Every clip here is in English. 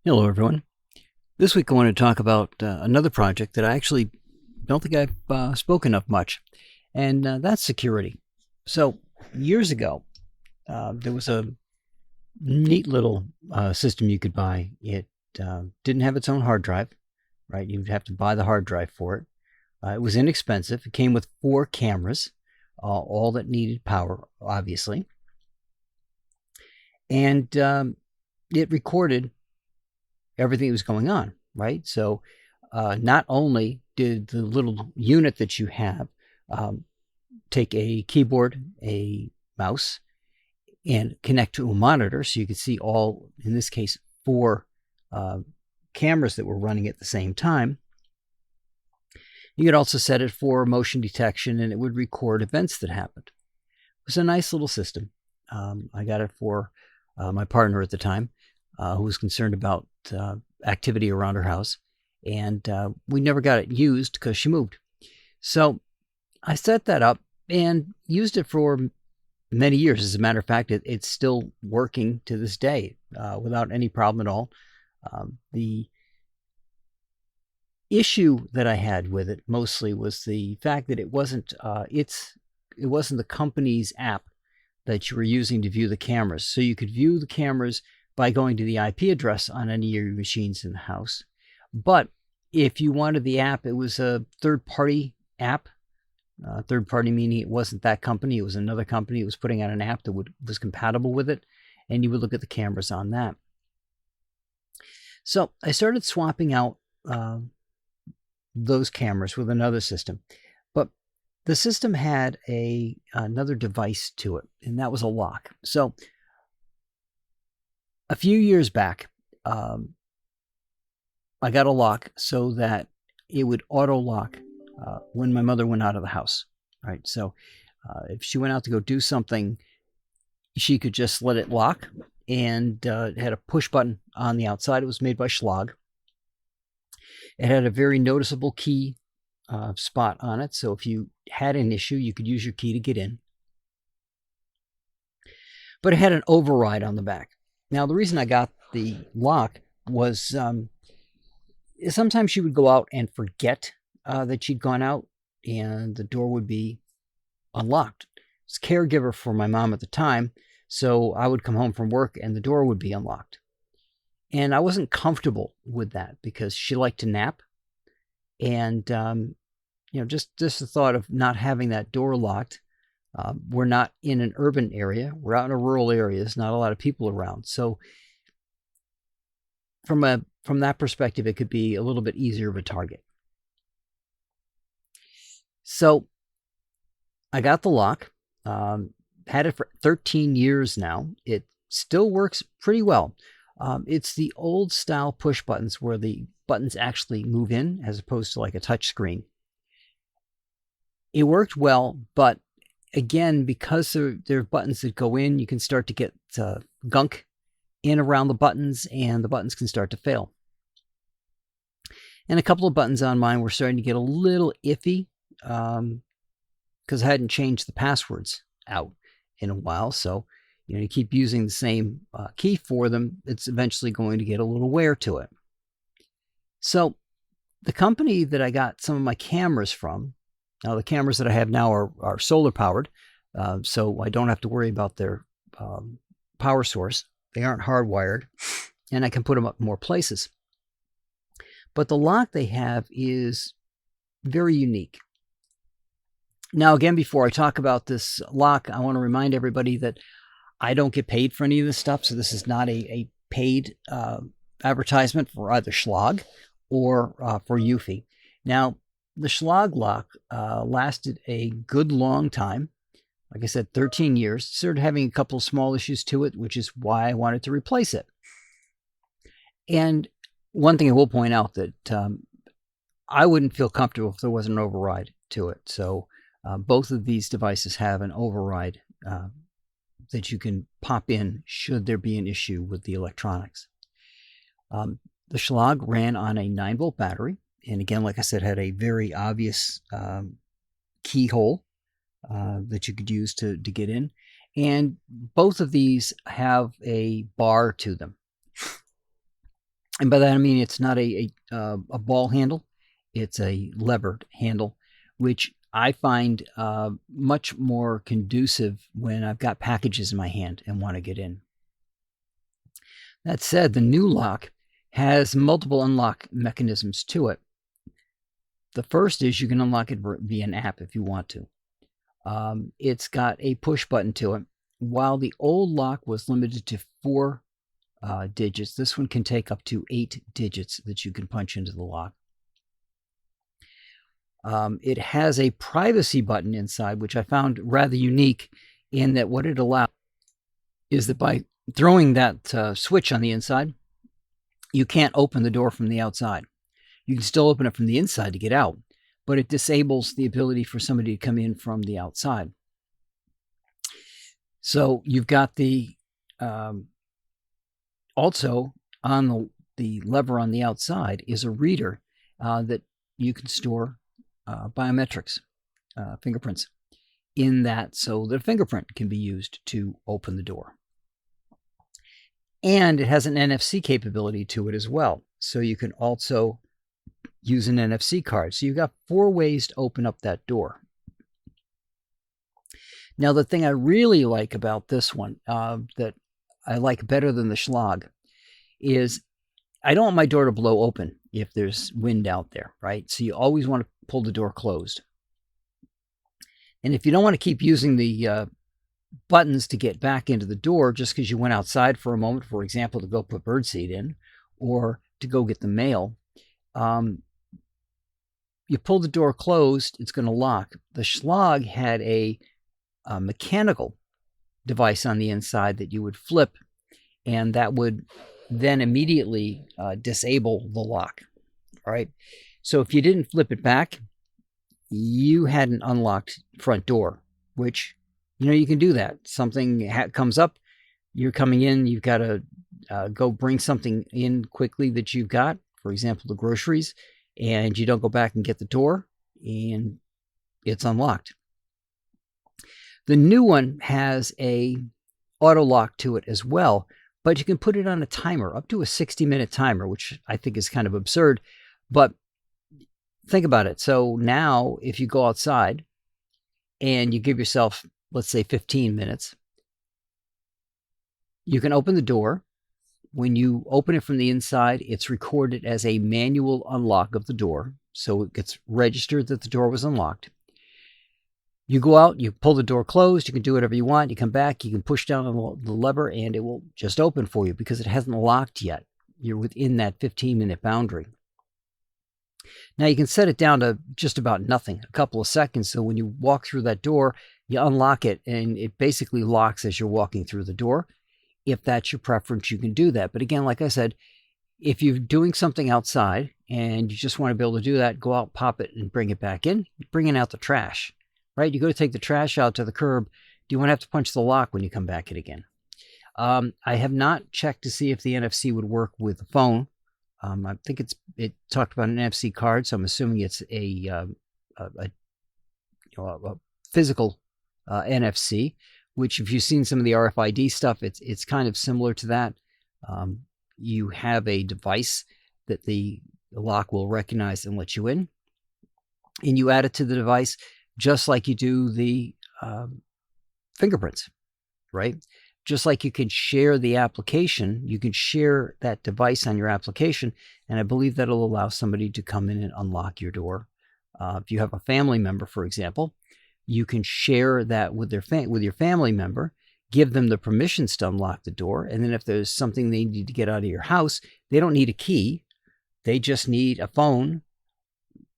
Hello, everyone. This week I want to talk about another project that I actually don't think I've spoken of much, and that's security. So, years ago, there was a neat little system you could buy. It didn't have its own hard drive, right? You'd have to buy the hard drive for it. It was inexpensive. It came with 4 cameras, all that needed power, obviously. And it recorded everything that was going on, right? So not only did the little unit that you have um, take a keyboard, a mouse, and connect to a monitor, so you could see all, in this case, 4 uh, cameras that were running at the same time. You could also set it for motion detection, and it would record events that happened. It was a nice little system. I got it for my partner at the time, who was concerned about activity around her house, and we never got it used because she moved. So I set that up and used it for many years. As a matter of fact, it's still working to this day without any problem at all. The issue that I had with it mostly was the fact that it wasn't the company's app that you were using to view the cameras. So you could view the cameras by going to the IP address on any of your machines in the house. But if you wanted the app, it was a third-party app. Third-party meaning it wasn't that company, it was another company. It was putting out an app that was compatible with it, and you would look at the cameras on that. So I started swapping out those cameras with another system. But the system had another device to it, and that was a lock. So a few years back, I got a lock so that it would auto lock when my mother went out of the house. Right. So if she went out to go do something, she could just let it lock, and it had a push button on the outside. It was made by Schlage. It had a very noticeable key spot on it. So if you had an issue, you could use your key to get in. But it had an override on the back. Now, the reason I got the lock was sometimes she would go out and forget that she'd gone out, and the door would be unlocked. I was a caregiver for my mom at the time, so I would come home from work and the door would be unlocked. And I wasn't comfortable with that because she liked to nap. And, just the thought of not having that door locked. We're not in an urban area. We're out in a rural area. There's not a lot of people around. So from that perspective, it could be a little bit easier of a target. So I got the lock. Had it for 13 years now. It still works pretty well. It's the old style push buttons where the buttons actually move in as opposed to like a touch screen. It worked well, but again, because there are buttons that go in, you can start to get gunk in around the buttons, and the buttons can start to fail. And a couple of buttons on mine were starting to get a little iffy because I hadn't changed the passwords out in a while. So, you keep using the same key for them, it's eventually going to get a little wear to it. So the company that I got some of my cameras from, now the cameras that I have now are solar powered, so I don't have to worry about their power source. They aren't hardwired, and I can put them up more places. But the lock they have is very unique. Now, again, before I talk about this lock, I want to remind everybody that I don't get paid for any of this stuff, so this is not a paid advertisement for either Schlage or for Eufy. Now, the Schlage lock lasted a good long time. Like I said, 13 years. Started having a couple of small issues to it, which is why I wanted to replace it. And one thing I will point out that I wouldn't feel comfortable if there wasn't an override to it. So both of these devices have an override that you can pop in should there be an issue with the electronics. The Schlage ran on a 9-volt battery. And again, like I said, had a very obvious keyhole that you could use to get in. And both of these have a bar to them. And by that I mean it's not a ball handle; it's a levered handle, which I find much more conducive when I've got packages in my hand and want to get in. That said, the new lock has multiple unlock mechanisms to it. The first is you can unlock it via an app if you want to. It's got a push button to it. While the old lock was limited to 4 digits, this one can take up to 8 digits that you can punch into the lock. It has a privacy button inside, which I found rather unique in that what it allows is that by throwing that switch on the inside, you can't open the door from the outside. You can still open it from the inside to get out, but it disables the ability for somebody to come in from the outside. So you've got the also on the lever on the outside is a reader that you can store biometrics, fingerprints in that, so the fingerprint can be used to open the door. And it has an NFC capability to it as well. So you can also use an NFC card. So you've got 4 ways to open up that door. Now, the thing I really like about this one, that I like better than the Schlage, is I don't want my door to blow open if there's wind out there, right? So you always want to pull the door closed. And if you don't want to keep using the buttons to get back into the door just because you went outside for a moment, for example, to go put birdseed in or to go get the mail, you pull the door closed, it's going to lock. The Schlage had a mechanical device on the inside that you would flip, and that would then immediately disable the lock. All right. So if you didn't flip it back, you had an unlocked front door, which, you can do that. Something comes up, you're coming in, you've got to go bring something in quickly that you've got, for example, the groceries, and you don't go back and get the door, and it's unlocked. The new one has a auto lock to it as well, but you can put it on a timer, up to a 60-minute timer, which I think is kind of absurd. But think about it. So now if you go outside and you give yourself, let's say, 15 minutes, you can open the door. When you open it from the inside, it's recorded as a manual unlock of the door. So it gets registered that the door was unlocked. You go out, you pull the door closed, you can do whatever you want. You come back, you can push down on the lever, and it will just open for you because it hasn't locked yet. You're within that 15-minute boundary. Now you can set it down to just about nothing, a couple of seconds. So when you walk through that door, you unlock it, and it basically locks as you're walking through the door. If that's your preference, you can do that. But again, like I said, if you're doing something outside and you just want to be able to do that, go out, pop it, and bring it back in. You're bringing out the trash, right? You go to take the trash out to the curb. Do you want to have to punch the lock when you come back in again? I have not checked to see if the NFC would work with the phone. I think it talked about an NFC card, so I'm assuming it's a physical NFC. Which, if you've seen some of the RFID stuff, it's kind of similar to that. You have a device that the lock will recognize and let you in, and you add it to the device just like you do the fingerprints, right? Just like you can share the application, you can share that device on your application, and I believe that'll allow somebody to come in and unlock your door. If you have a family member, for example, you can share that with your family member, give them the permissions to unlock the door, and then if there's something they need to get out of your house, they don't need a key. They just need a phone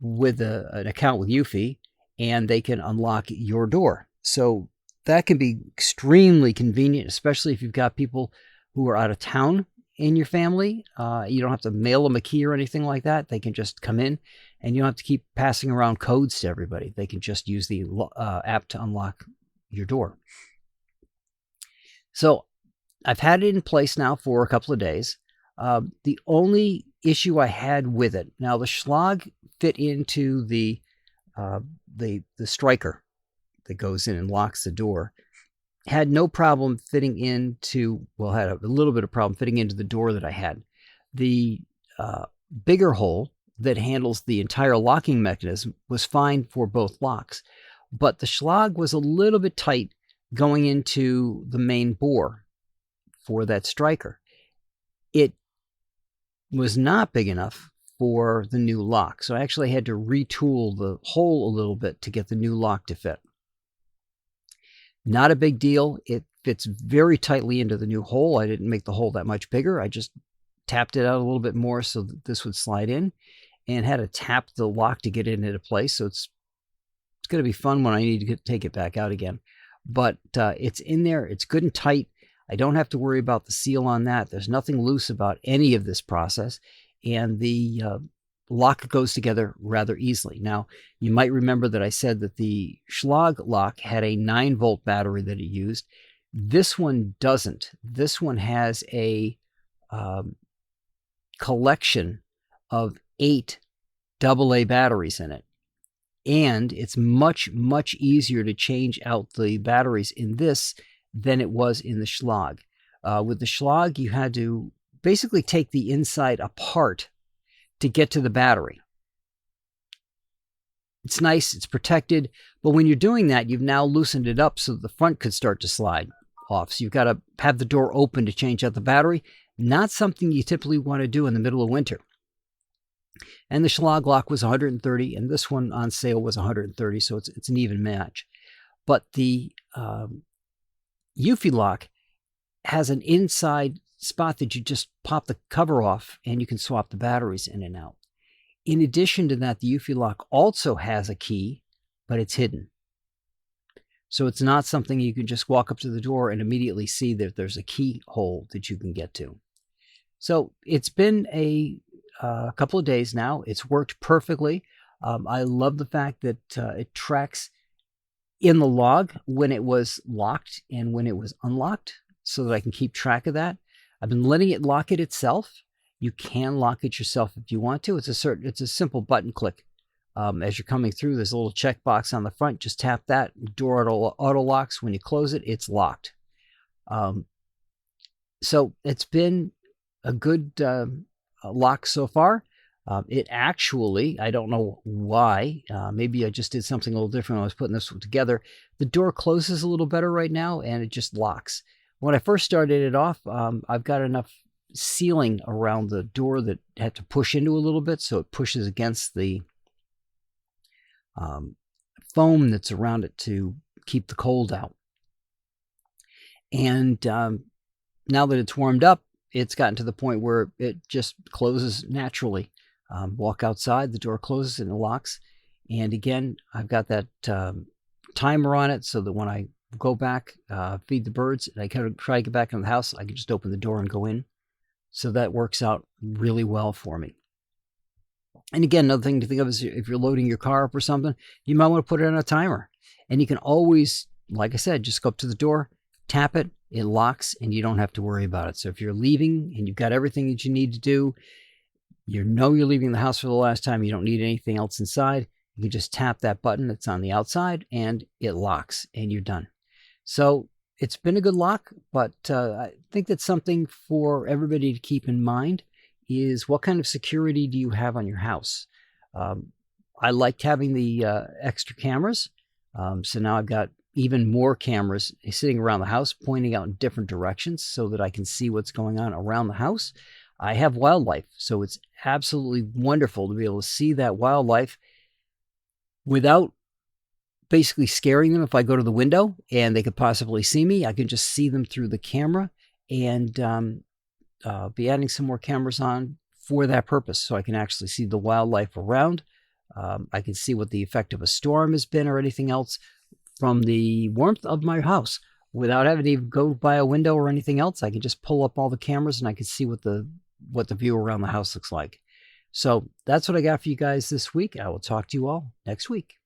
with an account with Eufy, and they can unlock your door. So that can be extremely convenient, especially if you've got people who are out of town in your family. You don't have to mail them a key or anything like that. They can just come in, and you don't have to keep passing around codes to everybody. They can just use the app to unlock your door. So I've had it in place now for a couple of days. The only issue I had with it, now the Schlage fit into the striker that goes in and locks the door. Had no problem fitting into, well, had a little bit of problem fitting into the door that I had. The bigger hole that handles the entire locking mechanism was fine for both locks. But the Schlage was a little bit tight going into the main bore for that striker. It was not big enough for the new lock. So I actually had to retool the hole a little bit to get the new lock to fit. Not a big deal. It fits very tightly into the new hole. I didn't make the hole that much bigger. I just tapped it out a little bit more so that this would slide in, and had to tap the lock to get it into place. So it's going to be fun when I need to take it back out again. But it's in there. It's good and tight. I don't have to worry about the seal on that. There's nothing loose about any of this process. And the lock goes together rather easily. Now, you might remember that I said that the Schlage lock had a 9-volt battery that it used. This one doesn't. This one has a collection of 8 AA batteries in it. And it's much, much easier to change out the batteries in this than it was in the Schlage. With the Schlage, you had to basically take the inside apart to get to the battery. It's nice, it's protected, but when you're doing that, you've now loosened it up so that the front could start to slide off. So you've got to have the door open to change out the battery. Not something you typically want to do in the middle of winter. And the Schlage lock was 130, and this one on sale was 130, so it's an even match. But the Eufy lock has an inside spot that you just pop the cover off, and you can swap the batteries in and out. In addition to that, the Eufy lock also has a key, but it's hidden. So it's not something you can just walk up to the door and immediately see that there's a keyhole that you can get to. So it's been a couple of days now. It's worked perfectly. I love the fact that it tracks in the log when it was locked and when it was unlocked, so that I can keep track of that. I've been letting it lock it itself. You can lock it yourself if you want to. It's a simple button click. As you're coming through, there's a little checkbox on the front. Just tap that. Door auto locks. When you close it, it's locked. So it's been a good lock so far. It actually, I don't know why, maybe I just did something a little different when I was putting this one together. The door closes a little better right now, and it just locks. When I first started it off, I've got enough sealing around the door that I had to push into a little bit, so it pushes against the foam that's around it to keep the cold out. And now that it's warmed up, it's gotten to the point where it just closes naturally. Walk outside, the door closes and it locks. And again, I've got that timer on it so that when I go back, feed the birds, and I kind of try to get back into the house, I can just open the door and go in. So that works out really well for me. And again, another thing to think of is if you're loading your car up or something, you might want to put it on a timer. And you can always, like I said, just go up to the door, tap it, it locks, and you don't have to worry about it. So if you're leaving and you've got everything that you need to do, you know you're leaving the house for the last time, you don't need anything else inside, you can just tap that button that's on the outside and it locks and you're done. So it's been a good lock, but I think that's something for everybody to keep in mind is what kind of security do you have on your house? I liked having the extra cameras. So now I've got even more cameras sitting around the house pointing out in different directions so that I can see what's going on around the house. I have wildlife, so it's absolutely wonderful to be able to see that wildlife without basically scaring them. If I go to the window and they could possibly see me, I can just see them through the camera, and be adding some more cameras on for that purpose so I can actually see the wildlife around. I can see what the effect of a storm has been or anything else from the warmth of my house without having to even go by a window or anything else. I can just pull up all the cameras and I can see what the view around the house looks like. So that's what I got for you guys this week. I will talk to you all next week.